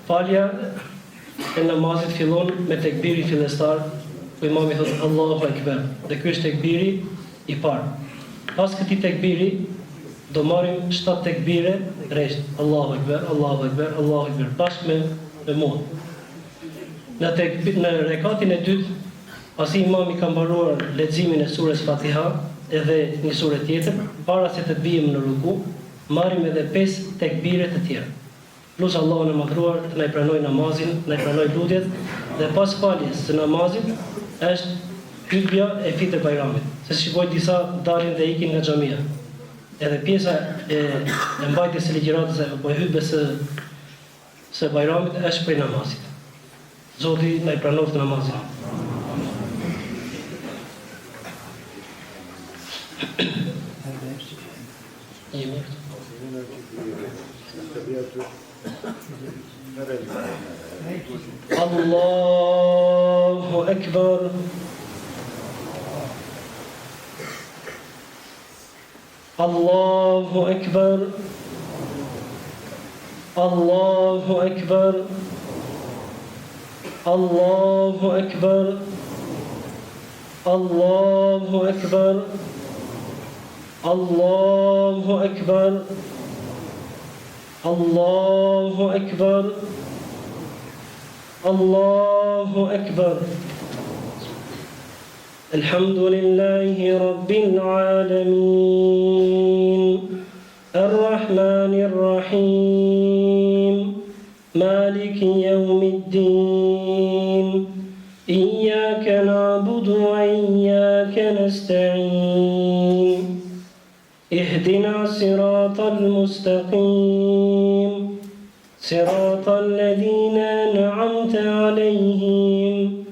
Falja e namazit fillon me tekbiri fillestar, ku imami thot Allahu Ekber. Dhe ky është tekbiri i parë. Pas këtij tekbiri do marrim 7 tekbire rresht. Allahu Ekber, Allahu Ekber, Allahu Ekber, bashkë me mua. Në rekatin e dytë, pasi imami ka mbaruar leximin e surës Fatiha edhe një sure tjetër, para se të bijmë në ruku, marrim edhe 5 tekbire të tjera. Plus Allahun e madhruar të na pranoj namazin, na pranoj lutjet, dhe pas faljes së namazit është hutbja e Fitr Bajramit. Se shikoj disa dalin dhe ikin nga xhamia. Edhe pjesa e mbajtjes së ligjëratës apo e hutbes së Bajramit është prej namazit. Zoti na pranoft namazin. Allahu Ekber. Allahu Ekber. Allahu Ekber. Allahu Ekber. Allahu Ekber. Allahu Ekber. Allahu Ekber. Allahu Ekber. Elhamdulillahi Rabbil Alamin. Ar-Rahmanir Rahim. Maliki Yawmiddin. Iyyaka na'budu wa iyyaka nasta'in. اهدنا الصراط المستقيم صراط الذين أنعمت عليهم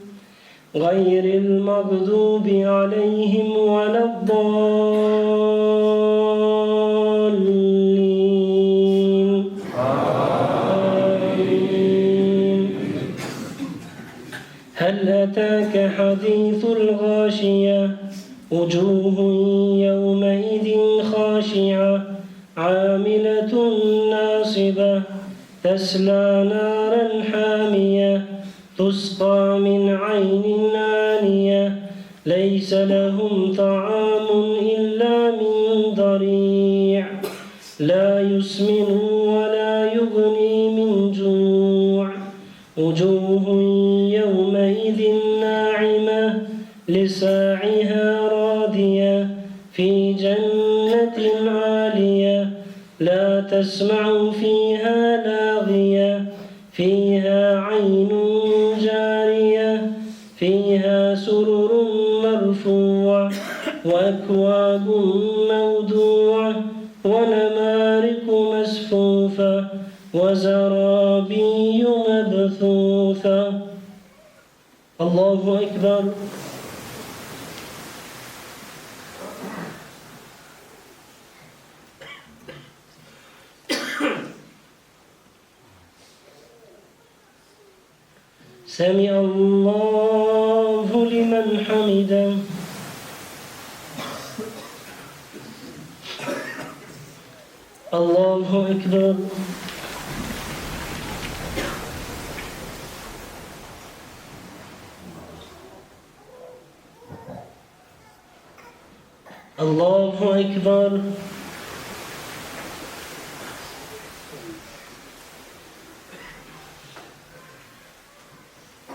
غير المغضوب عليهم ولا الضالين آمين. هل أتاك حديث الغاشية وجوه يومئذ خاشعة عاملة ناصبة تسلى نارا حامية تسقى من عين آنية ليس لهم طعام إلا من ضريع لا يسمن ولا يغني من جوع وجوه يومئذ ناعمة لساعها راضية في جنة عالية لا تسمع فيها لاغية فيها عين جارية فيها سرر مرفوعة وأكواب موضوعة ونمارق مسفوفة وزرابي مبثوثة. الله أكبر. سمع الله لمن حمده. الله أكبر. الله أكبر.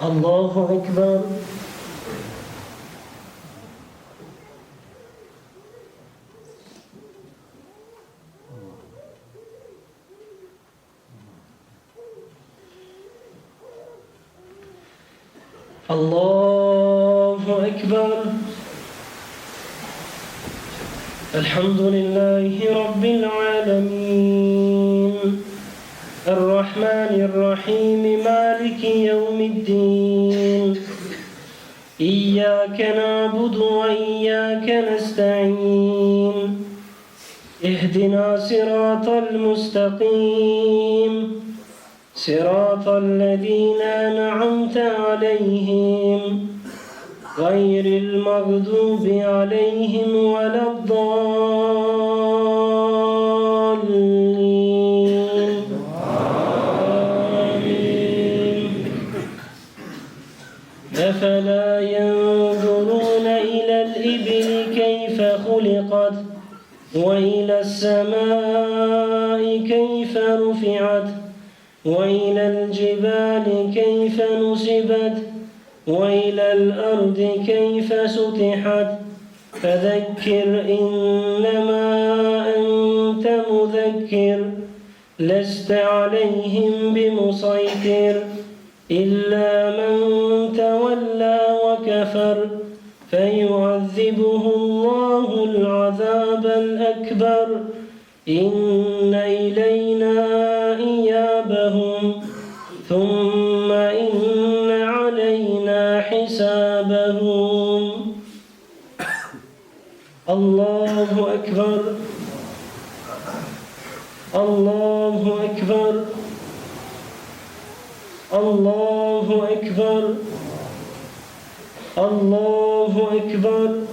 الله أكبر. الله أكبر. الحمد لله رب العالمين الرحمن الرحيم مالك يوم الدين إياك نعبد وإياك نستعين اهدنا صراط المستقيم صراط الذين أنعمت عليهم غير المغضوب عليهم ولا الضالين آمين. أفلا ينظرون إلى الإبل كيف خلقت وإلى السماء كيف رفعت وإلى الجبال كيف نصبت وإلى الأرض كيف سطحت فذكر إنما أنت مذكر لست عليهم بمسيطر إلا من تولى وكفر فيعذبه الله العذاب الأكبر إن إلينا إيابهم ثم إن علينا حسابهم الله أكبر الله أكبر الله أكبر الله أكبر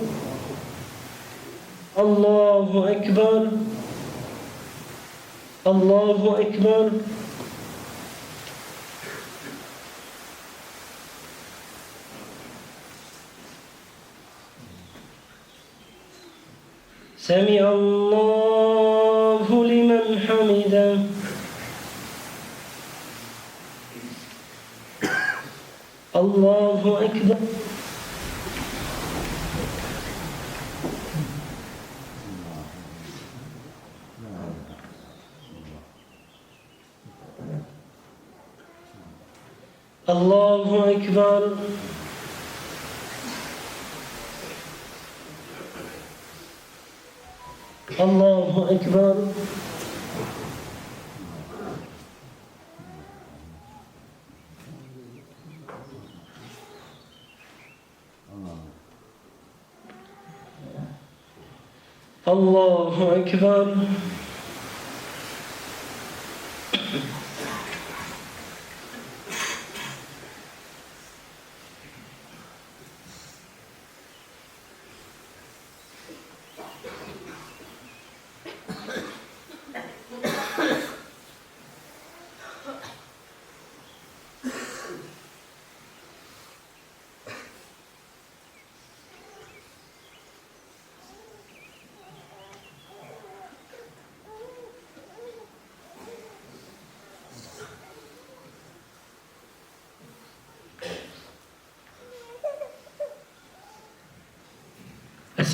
الله أكبر الله أكبر سمع الله لمن حمده الله أكبر الله أكبر الله أكبر الله أكبر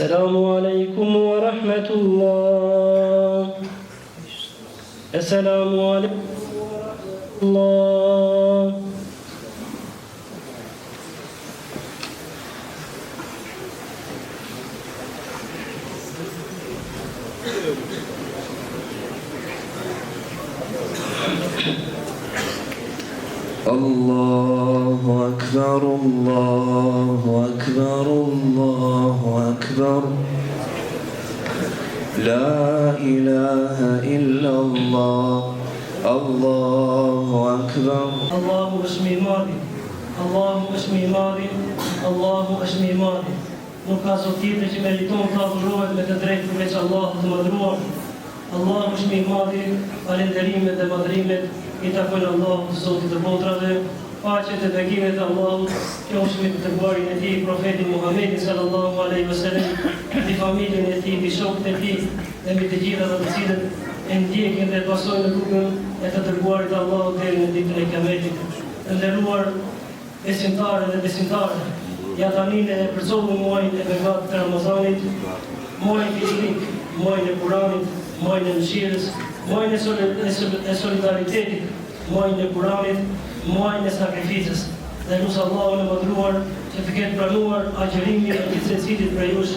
السلام عليكم ورحمة الله السلام عليكم ورحمة الله الله أكبر الله أكبر الله أكبر لا إله إلا الله الله أكبر الله اسمي ماضي الله اسمي ماضي الله اسمي ماضي nuk ka zot tjetër që meriton të adhurohet me të drejtë përveç Allahut të madhëruar. Allahu është i madhi, falënderimet dhe madhrimet i takojnë Allahut, Zotit të botrave. Paqet e bekimet e Allahut, qofshin të dërguarin e tij, profetin Muhammedin sallallahu alaihi wasallam, mbi familjen e tij, mbi shokët e tij dhe mbi të gjithë ata të cilët e ndjekin dhe pasojnë rrugën e të dërguarit të Allahut deri në ditën e Kiametit. Të nderuar besimtarë dhe besimtare, ja tani ne përcollëm muajin e begat të Ramazanit, muajin fizikik, muajin e Kuranit, muajin e mëshirës, muajin e solidaritetit, muajin e Kuranit, muajin e sakrificës. Dhe lusë Allahun e madhruar që të ketë pranuar agjërimin e gjithë secilit prej jush.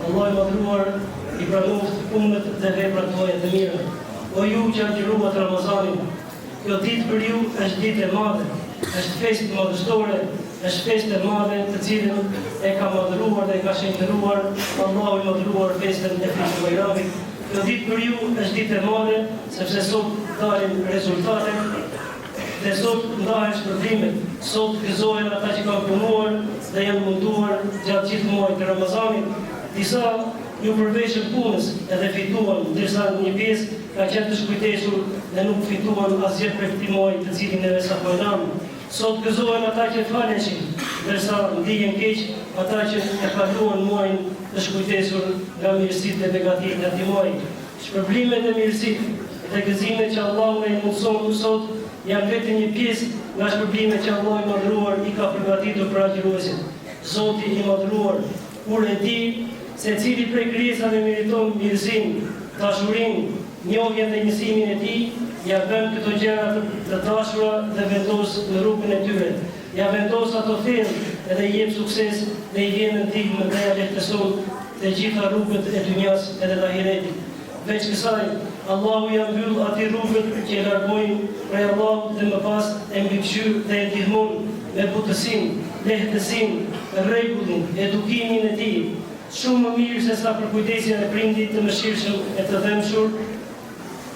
Allah i madhruar i pranuft punët dhe veprat tuaja të mira. O ju që agjëruat Ramazanin, kjo ditë për ju është ditë e madhe, është festë madhështore, është festë e madhe të cilën e ka madhruar dhe e ka shenjtëruar Allahu i madhruar festën e Fitr Bajramit. Kjo ditë për ju është ditë e madhe, sepse sot dalin rezultatet dhe sot ndahen shpërblimet, sot gëzohen ata që kanë punuar dhe janë munduar gjatë gjithë muajit të Ramazanit. Disa ju përveshën punës edhe fituan, ndërsa një pjesë ka qenë të shkujtesur dhe nuk fituan asgjë për këtij muaji të cilin neve sapojnam. Sot gëzohen ata që faleshin, ndërsa ndihen keq ata që e kaluan muajin të shkujtesur nga mirësitë e negative të atij muaji. Shpërblimet e mirësitë dhe gëzimet që Allahu na i mundson sot janë vetëm një pjesë nga shpërblimet që Allahu i madhëruar i ka përgatitur për agjëruesit. Zoti i madhëruar, kur e di se cili prej krijesave meriton mirësinë, dashurinë, njohjen dhe njësimin e tij, ja bën këto gjëra të dashura dhe vendos në rrugën e tyre. Ja vendos ato thellë edhe i jep sukses dhe i vjen ndihmë dhe ja lehtëson të gjitha rrugët e dynjas edhe të ahiretit. Veç kësaj, Allahu ja mbyll aty rrugët që e largojnë prej Allahut dhe më pas e mbikëqyr dhe e ndihmon me butësinë, lehtësinë, rregullin, edukimin e tij. Shumë më mirë se sa për kujdesjen e prindit të mëshirshëm e të dëmshur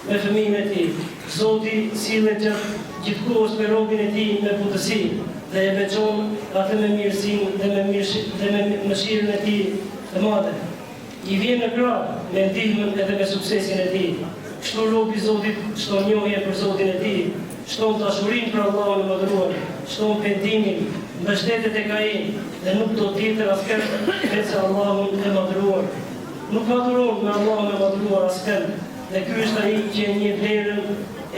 me fëmijën e tij. Zoti sillet gjithkohës me robën e tij me butësi dhe e veçon atë me mirësinë dhe me mëshirën e tij të madhe. I vjen në krah me ndihmën edhe me suksesin e tij. Kështu robi i Zotit shton njohje për Zotin e tij, shton dashurinë për Allahun e madhëruar, shton pendimin, mbështetet tek ai dhe nuk do tjetër askën veç Allahun e madhëruar. Nuk adhuron me Allahun e madhëruar askën. Dhe ky është ai që e njeh vlerën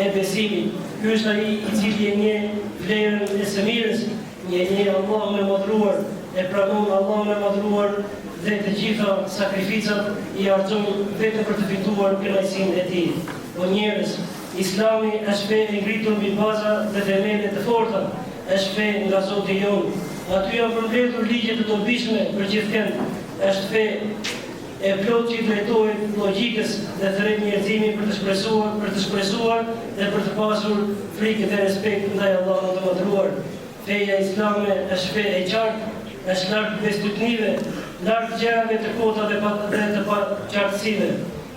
e besimit. Ky është ai i cili e njeh vlerën e së mirës, e njeh Allahun e madhëruar, e pranon Allahun e madhëruar dhe të gjitha sakrificat i harxhon vetëm për të fituar kënaqësinë e tij. O njerëz, Islami është fe e ngritur mbi baza dhe themele të forta, është fe nga Zoti jon. Aty janë përmbledhur ligje të dobishme për gjithkënd. Është fe e plot që i drejtohet logjikës dhe thret njerëzimin për të shpresuar dhe për të pasur frikë dhe respekt ndaj Allahut të madhëruar. Feja islame është fe e qartë, është larg bestytnive, larg gjërave të kota dhe të paqartësive.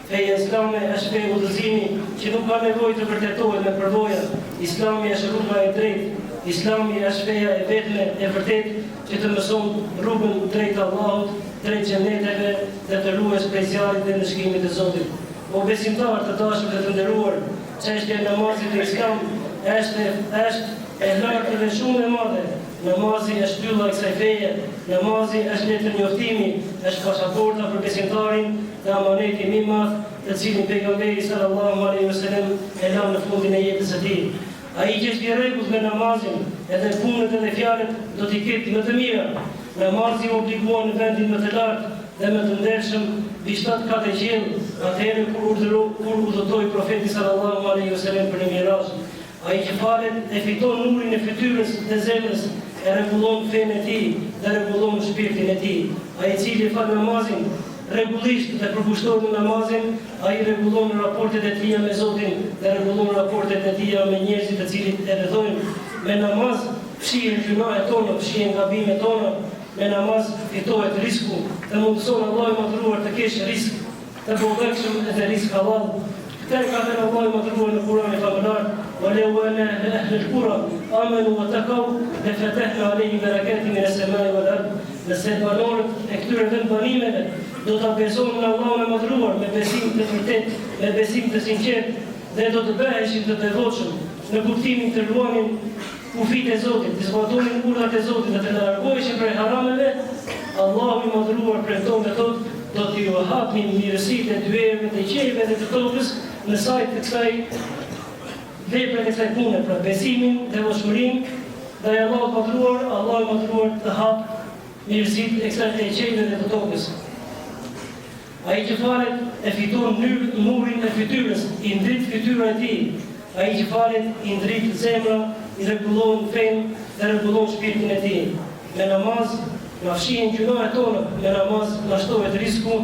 Feja islame është fe udhëzimi që nuk ka nevojë të vërtetohet me përvoja. Islami është rruga e drejtë. Islami është feja e vetme e vërtetë që të mëson rrugën drejt Allahut, drejt xheneteve dhe të ruhes prej zjarrit dhe ndëshkimit të Zotit. O besimtar të dashur dhe të nderuar, çështja e namazit në Islam është e lartë dhe shumë e madhe. Namazi është shtylla e kësaj feje, namazi është letër njoftimi, është pasaporta për besimtarin dhe amaneti më i madh, të cilin pejgamberi sallallahu alaihi wasallam e la në fundin e jetës së tij. Ai që është i rregullt me namazin, edhe punët edhe fjalët do t'i ketë më të mira. Namazi obliguan në vendin më të lartë dhe më të ndershëm mbi 7 katë qiell, atëherë kur udhëtoi profeti sallallahu alaihi wasallam për një mirazh. Ai që falet e fiton nurin e fytyrës dhe zemrës, e rregullon fenë e tij dhe rregullon shpirtin e tij. Ai i cili fal namazin rregullisht dhe përkushtohet në namazin, ai rregullon raportet e tij me Zotin dhe rregullon raportet e tij me njerëzit të cilët e rrethojnë. Me namaz fshihen gjunahet tona, fshihen gabimet tona. Me namaz fitohet risku, të mundëson Allahu i madhëruar të kesh risk të bollëkshëm edhe risk halal. Këtë ka thënë Allahu i madhëruar në Kur'anin e famëlar: "Walau anna ahlul qura amanu wa taqaw la fatahna alayhim barakatin min as-samai wal ard." Nëse banorët e këtyre vendbanimeve do ta besonin në Allahun e madhëruar me besim të vërtetë, me besim të sinqert dhe do të bëheshin të devotshëm në kuptimin të luanin kufit e Zotit, të zbatonin urdhat e Zotit dhe të largoheshin prej harameve, Allahu i madhëruar premton dhe thotë: do t'ju hapnin mirësitë e dyerve, të qiejve dhe të tokës në sajt të kësaj vepre të kësaj pune, pra besimin, devotshmërinë dhe Allahu i madhëruar të hap mirësitë e kësaj të qiejve dhe të tokës. Ai që falet e fiton nurin e fytyrës, i ndrit fytyra e tij. Ai që falet i ndrit zemra, i rregullon fenë dhe rregullon shpirtin e tij. Me namaz na fshihen gjunahet tona, me namaz na shtohet risku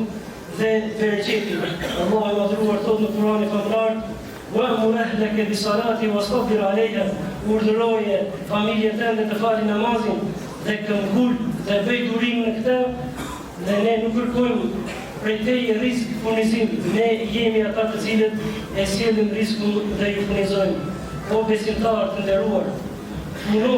dhe bereqeti. Allahu i madhëruar thotë në Kur'anin e famëlar: "Wa'mur ahlaka bis-salati wastabir 'alayha." Urdhëroje familjen tënde të falin namazin dhe këmbgul dhe bëj durim në këtë. Dhe ne nuk kërkojmë prej teje risk furnizim, ne jemi ata të cilët e sjellim riskun dhe ju furnizojmë. O besimtar të nderuar, puno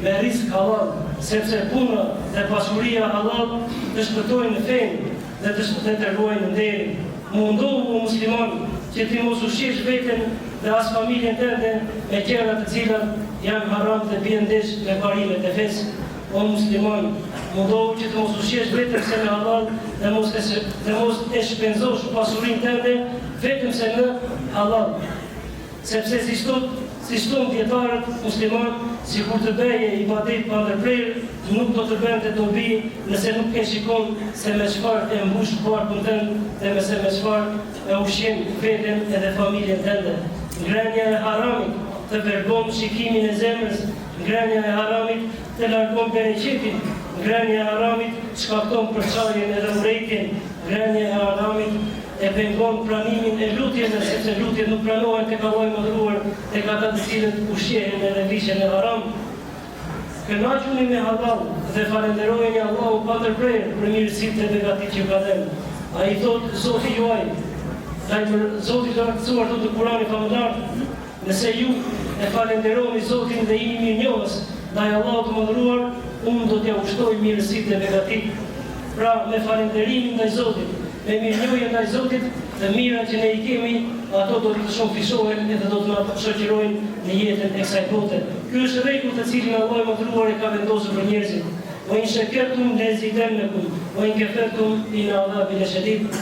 me risk halal, sepse puna dhe pasuria halal të shpëtojnë fenë dhe të ruajnë nderin. Mundohu o musliman që ti mos ushqesh veten dhe as familjen tënde me gjëra të cilat janë haram dhe bien ndesh me parimet e fesë. O musliman, mundohu që të mos ushqesh vetëm se me halal dhe mos e shpenzosh pasurinë tënde vetëm se në halal. Sepse si shton dietarët musliman, sikur të bëje ibadet pa ndërprerje, nuk do të bënte dobi nëse nuk e shikon se me çfarë e mbush barkun tënd dhe me çfarë e ushqen veten edhe familjen tënde. Ngrënia e haramit të vergon shikimin e zemrës, ngrënia e haramit të largon bereqetin, ngrënia e haramit shkakton përçarjen edhe urrejtjen, ngrënia e haramit e pengon pranimin e lutjeve, sepse lutjet nuk pranohen tek Allahu i Madhëruar, tek ata të cilët ushqehen edhe vishen e haram. Kënaquni me halal dhe falenderojeni Allahun pa ndërprerje për mirësitë dhe begatitë që ka dhënë. Ai thot Zoti juaj, Zoti i lartësuar thot në Kur'anin famullar, nëse ju e falenderoni Zotin dhe jeni mirënjohës ndaj Allahut të Madhëruar, unë do t'ja ushtoj mirësitë dhe begatitë. Pra me falenderimin ndaj Zotit, me mirënjohje ndaj Zotit, të mira që ne i kemi, ato do të shumëfisohen edhe do të na shoqërojnë në jetën e kësaj bote. Ky është rregull të cilin Allahu i Madhëruar e ka vendosur për njerëzit. Wa in shakartum lazidannakum wa in kafartum inna adhabi lashadid.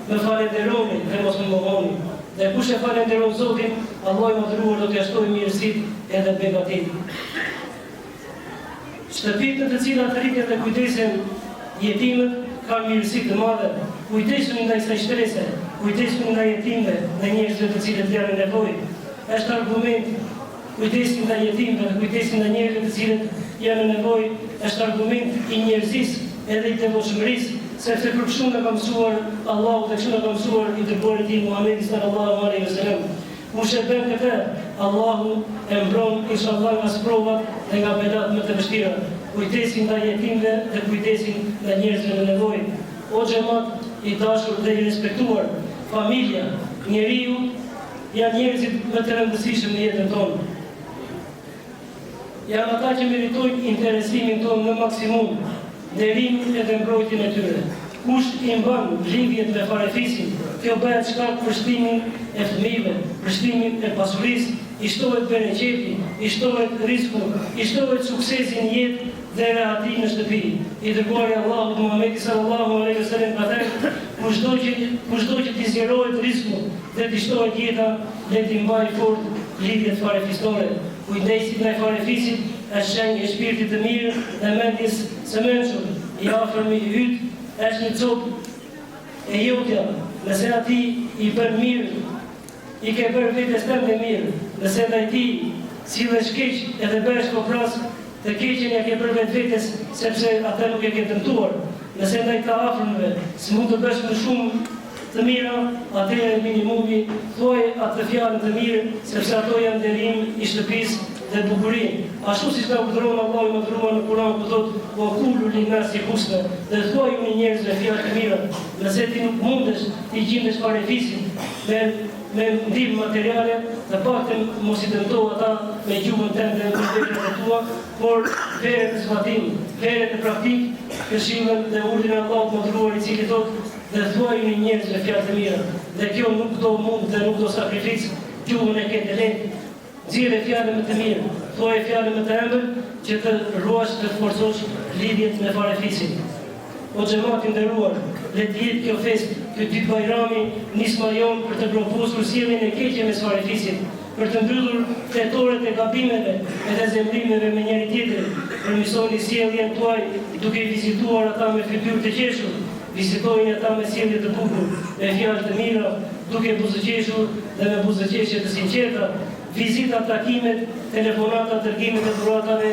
Me falenderoni dhe mos më mohoni. Dhe kush e falenderon Zotin, Allahu i Madhëruar do t'ia shtojë mirësitë edhe begatitë. Shtëpitë në të cilat rriten dhe kujdesen jetimët kanë mirësi të madhe. Kujdesuni ndaj kësaj shtrese, kujdesuni ndaj jetimëve, ndaj njerëzve të cilët janë në nevojë. Është argument, kujdesuni ndaj jetimëve, kujdesuni ndaj njerëzve të cilët janë në nevojë, është argument i njerëzisë edhe i devotshmërisë, sepse për kështu na ka mësuar Allahu dhe kështu na ka mësuar i dërguari i tij Muhamedi sallallahu alaihi wasallam. Kush e bën këtë, Allahu e mbron inshallah nga provat dhe nga belat më të vështira. Kujdesin ndaj jetimëve dhe kujdesin ndaj njerëzve në nevojë. O xhamat i dashur dhe i respektuar, familja, njeriu janë njerëzit më të rëndësishëm në jetën tonë. Janë ata që meritojnë interesimin tonë në maksimum, nderimin edhe mbrojtjen e tyre. Kush i mban lidhjet me farefisin, kjo bëhet shkak për shtimin e fëmijëve, për shtimin e pasurisë, i shtohet bereqeti, i shtohet risku, i shtohet suksesi në jetë dhe rehati në shtëpi. I dërguari Allahut Muhamedi sallallahu alaihi wasallam ka thënë, kushdo që t'i zgjerohet risku dhe t'i shtohet jeta, le t'i mbajë fort lidhjet farefisnore. Kujdesi ndaj farefisit është shenjë e shpirtit të mirë dhe mendjes së mençur. I afërmi i yt është një copë e jotja, nëse ati i bën mirë, i ke bërë vetes tënde mirë, nëse ndaj ti sillesh keq edhe bëhesh kopras, të keqen ja ke bërë vetes sepse ata nuk e ke dëmtuar. Nëse ndaj të afërmëve s'mund të bësh më shumë të mira, atëherë minimumi thuaj atë fjalë të mirë, sepse ato janë nderim i shtëpisë dhe bukurin. Ashtu si ka urdhëruar Allahu i Madhëruar në Kur'an ku thotë: "Wa qulu lin-nasi husna", dhe thuaj njerëzve fjalë të mira. Nëse ti nuk mundesh ti gjendesh farefisin me ndihmë materiale, të paktën mos i dëmto ata me gjuhën tënde në veprat e tua, por vere të zbatim, vere të praktik, këshillën dhe urdhrin e Allahut të Madhëruar i cili thotë: "Dhe thuaj njerëzve fjalë të mira". Dhe kjo nuk do mund dhe nuk do sakrificë, gjuhën e ke të lehtë. Nxjerrë fjalë më të mirë, thuaj fjalë më të ëmbël që të ruash dhe të forcosh lidhjet me farefisin. O xhamati nderuar, le të jetë kjo festë, ky ditë bajrami, nisma jon për të propozur sjelljen e keqe mes farefisit, për të mbyllur fetoret e gabimeve edhe zemrimeve me njëri tjetrin. Përmirësoni sjelljen tuaj duke i vizituar ata me fytyrë të qeshur, vizitojnë ata me sjellje të bukur, me fjalë të mira, duke buzëqeshur dhe me buzëqeshje të sinqerta. Vizita, takimet, telefonata, dërgimet e dhuratave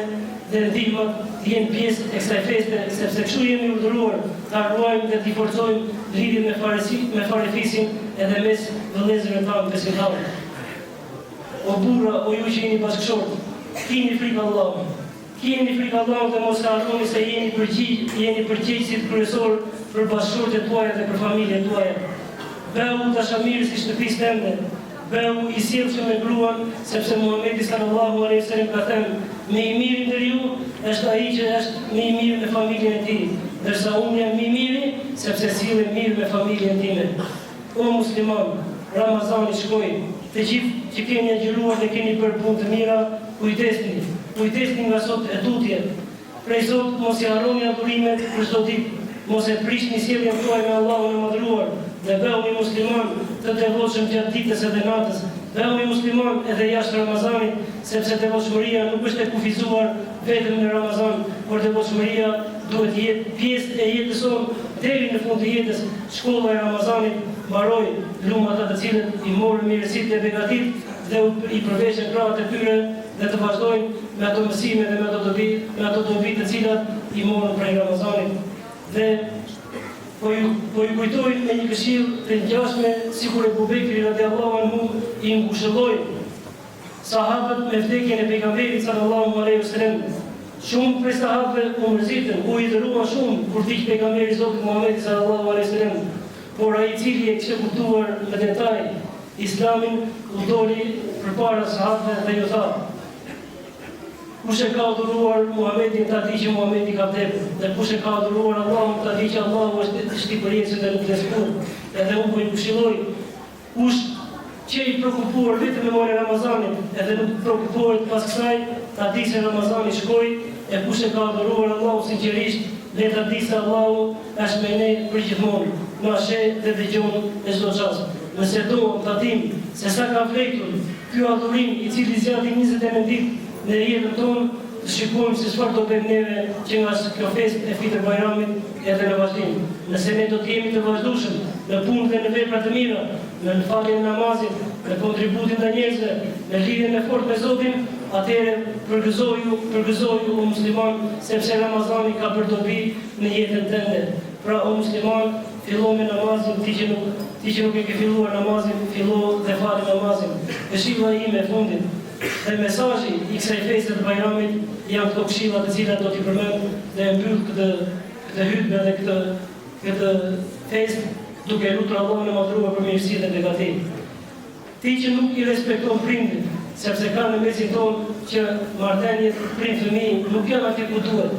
dhe ndihmat jenë pjesë e kësaj feste, sepse kështu jemi urdhëruar ta ruajmë dhe t'i forcojmë lidhjen me farefisin edhe mes vëllezërve tanë besimtarë. O burra, o ju që jeni bashkëshortë, keni frikë Allahut. Keni frikë Allahut dhe mos harroni se jeni përgjegjësit kryesor për bashkëshortet tuaja dhe për familjen tuaja. Bëhu dashamirës i shtëpisë tënde. Bëhu i sjellshëm me gruan, sepse Muhamedi sallallahu alaihi wasallam ka thënë: "Me i miri ndër ju është ai që është me i miri me familjen e tij, ndërsa unë jam më i miri sepse sillem mirë me familjen time." O musliman, Ramazani shkoi. Të gjithë që keni agjëruar dhe keni bërë punë të mira, kujdesni nga sot e tutje. Prej sot mos i harroni adhurimet për çdo ditë, mos e prishni sjelljen tuaj me Allahun e madhruar, dhe bëhuni musliman të devotshëm gjatë ditës edhe natës. Bëhuni musliman edhe jashtë Ramazanit, sepse devotshmëria nuk është e kufizuar vetëm në Ramazan, por devotshmëria duhet të jetë pjesë e jetës sonë deri në fund të jetës. Shkolla e Ramazanit mbaroi lumë ata të cilët i morën mirësitë e begatit dhe i përveshën krahët e tyre dhe të vazhdojnë me ato mësime dhe me ato dobi të cilat i morën prej Ramazanit. Dhe po ju kujtoj me një këshill të ngjashme, sikur Ebu Bekri radiallahu anhu i ngushëlloi sahabët me vdekjen e pejgamberit sallallahu alaihi wasallam. Shumë prej sahabëve u mërzitën, u idhëruan shumë kur vdiq pejgamberi Zotit Muhamedi sallallahu alaihi wasallam, por ai i cili e kishte kuptuar në detaj Islamin u doli përpara sahabëve dhe ju tha: kush e ka adhuruar Muhamedin ta di që Muhamedi ka vdekur, dhe kush e ka adhuruar Allahun ta di që Allahu është shtypëriesi dhe nuk lëshkur. Edhe unë po ju këshilloj, kush që i prekupuar vetëm me muajin e Ramazanit, edhe nuk prekupohet pas kësaj, ta di se Ramazani shkoi, e kush e ka adhuruar Allahun sinqerisht, le ta di se Allahu është me ne përgjithmonë, na sheh dhe dëgjon në çdo çast. Nëse do ta dim se sa ka vlerë ky adhurim i cili zgjati 29 ditë në jetën tonë, të shikojmë se çfarë do bëjmë neve që nga kjo festë e Fitr Bajramit edhe në vazhdim. Nëse ne do të jemi të vazhdueshëm në punë dhe në vepra të mira, në faljen e namazit, në kontributin ndaj njerëzve, në lidhjen e fortë me Zotin, atëherë përgëzoju o musliman, sepse Ramazani ka bërë dobi në jetën tënde. Pra o musliman, fillo me namazin, ti që nuk e ke filluar namazin, fillo dhe fali namazin. Këshilla ime e fundit dhe mesazhi i kësaj feste të Bajramit janë këto këshilla të cilat do t'i përmend dhe mbyll këtë hutbë dhe këtë festë duke lutur Allahun e madhruar për mirësinë dhe begatinë. Ti që nuk i respekton prindin, sepse ka në mesin tonë që marrëdhëniet prind-fëmijë nuk janë aty ku duhet,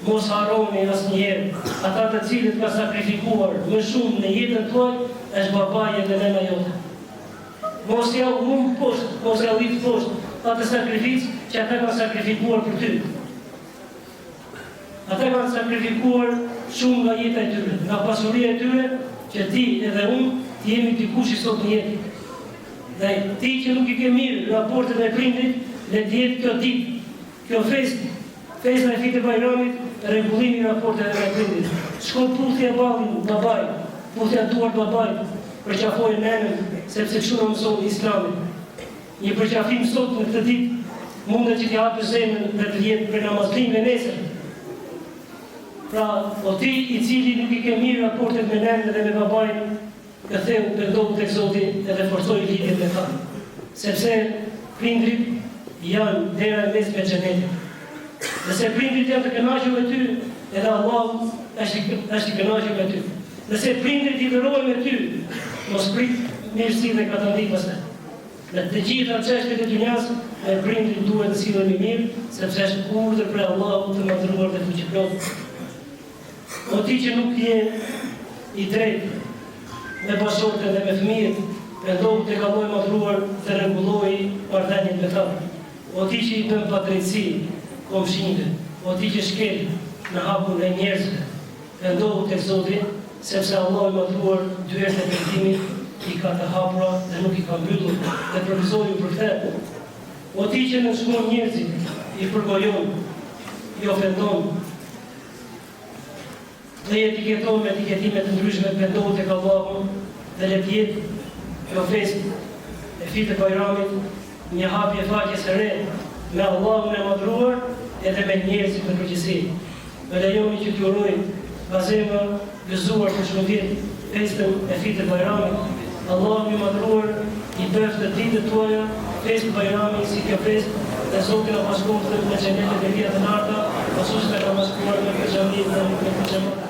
mos harroni asnjëherë ata të cilët ka sakrifikuar më shumë në jetën tuaj është babaja dhe nëna jote. Mos ja humb poshtë, mos ja llit poshtë atë sakrificë që ata kanë sakrifikuar për ty. Ata kanë sakrifikuar shumë nga jeta e tyre, nga pasuria e tyre, që ti edhe unë të jemi dikush i sot në jetë. Dhe ti që nuk i ke mirë raportet e prindit, le të jetë kjo ditë, kjo festë, festa e Fitr Bajramit, rregullimi i raporteve me prindit. Shko puthja ballin babaj, puthja duart babaj, përqafoj nenën, sepse kështu na mëson Islami. Një përqafim sot në këtë ditë mundet që t'i hapësh zemrën dhe të jetë për namazlimin e nesër. Pra, o ti i cili nuk i ke mirë raportet me nenën dhe me babajin, ktheu pendohu tek Zoti edhe forcoj lidhjen me ta. Sepse prindrit janë dera e mesme e xhenetit. Nëse prindrit janë të kënaqur me ty, edhe Allahu është i kënaqur me ty. Nëse prindrit i dërojnë me ty, mos prit mirësi dhe katëndi pastaj. Në të gjitha çështjet e dunjas, me prindrit duhet të sillemi mirë, sepse është urdhër prej Allahut të madhruar dhe fuqiplot. O ti që nuk je i drejtë me bashortën dhe me fëmijët, pendohu tek Allahu i madhruar dhe rregulloji marrëdhëniet me ta. O ti që i bën padrejtësi komshinëve, o ti që shkel në hapun e njerëzve, pendohu tek Zoti, sepse Allahu i madhruar dyert e pejtimit i ka të hapura dhe nuk i ka mbyllur, dhe përgëzoju për këtë. O ti që nënshmon njerëzit, i përgojon, i ofendon, dhe i etiketon me etiketime të ndryshme, pendohu tek Allahu dhe le të jetë kjo festë e Fitr Bajramit një hapje faqes së re me Allahun e madhruar edhe me njerëzit në përgjithësi. Më lejoni që t'ju uroj nga zemra gëzuar për shëndet festën e Fitr Bajramit. Allahu i madhruar i bëft të ditët tuaja, festë Bajrami si kjo festë, dhe Zoti na bashkon në xhenetin e vjetë të narta, ashtu që ka bashkuar me xhamin dhe me xhamin.